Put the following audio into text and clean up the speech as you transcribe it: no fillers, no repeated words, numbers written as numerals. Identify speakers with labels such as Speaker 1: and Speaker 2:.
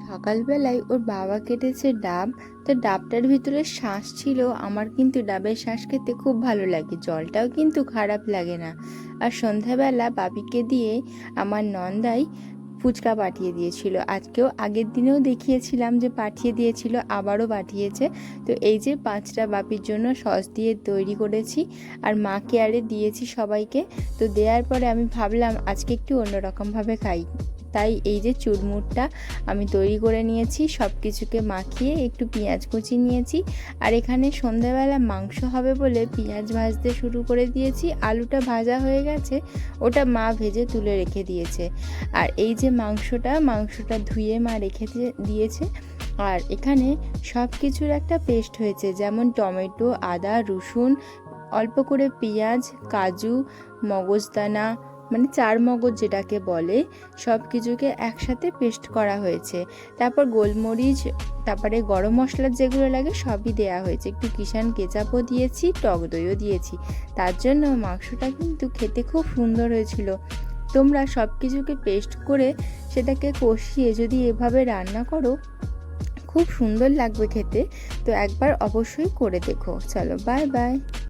Speaker 1: সকালবেলায় ওর বাবা কেটেছে ডাব। তো ডাবটার ভিতরে শাঁস ছিল। আমার কিন্তু ডাবের শাঁস খেতে খুব ভালো লাগে, জলটাও কিন্তু খারাপ লাগে না। আর সন্ধ্যাবেলা বাপিকে দিয়ে আমার নন্দাই ফুচকা পাঠিয়ে দিয়েছিল। আজকেও আগের দিনেও দেখিয়েছিলাম যে পাঠিয়ে দিয়েছিল, আবারও পাঠিয়েছে। তো এই যে 5টা বাপির জন্য সস দিয়ে তৈরি করেছি, আর মাকে আরে দিয়েছি সবাইকে। তো দেওয়ার পরে আমি ভাবলাম আজকে একটু অন্যরকমভাবে খাই, তাই এই যে চুরমুরটা আমি তৈরি করে নিয়েছি, সব কিছুকে মাখিয়ে একটু পেঁয়াজ কুচি নিয়েছি। আর এখানে সন্ধ্যাবেলা মাংস হবে বলে পেঁয়াজ ভাজতে শুরু করে দিয়েছি। আলুটা ভাজা হয়ে গেছে, ওটা মা ভেজে তুলে রেখে দিয়েছে। আর এই যে মাংসটা ধুয়ে মা রেখে দিয়েছে। আর এখানে সব কিছুর একটা পেস্ট হয়েছে, যেমন টমেটো, আদা, রসুন, অল্প করে পেঁয়াজ, কাজু, মগজদানা, মানে 4 মগজ যেটাকে বলে, সব কিছুকে একসাথে পেস্ট করা হয়েছে। তারপর গোলমরিচ, তারপরে গরম মশলা যেগুলো লাগে সবই দেয়া হয়েছে। একটু কিষান কেচাপও দিয়েছি, টক দইও দিয়েছি। তার জন্য মাংসটা কিন্তু খেতে খুব সুন্দর হয়েছিল। তোমরা সব কিছুকে পেস্ট করে সেটাকে কষিয়ে যদি এভাবে রান্না করো, খুব সুন্দর লাগবে খেতে। তো একবার অবশ্যই করে দেখো। চলো, বাই বাই।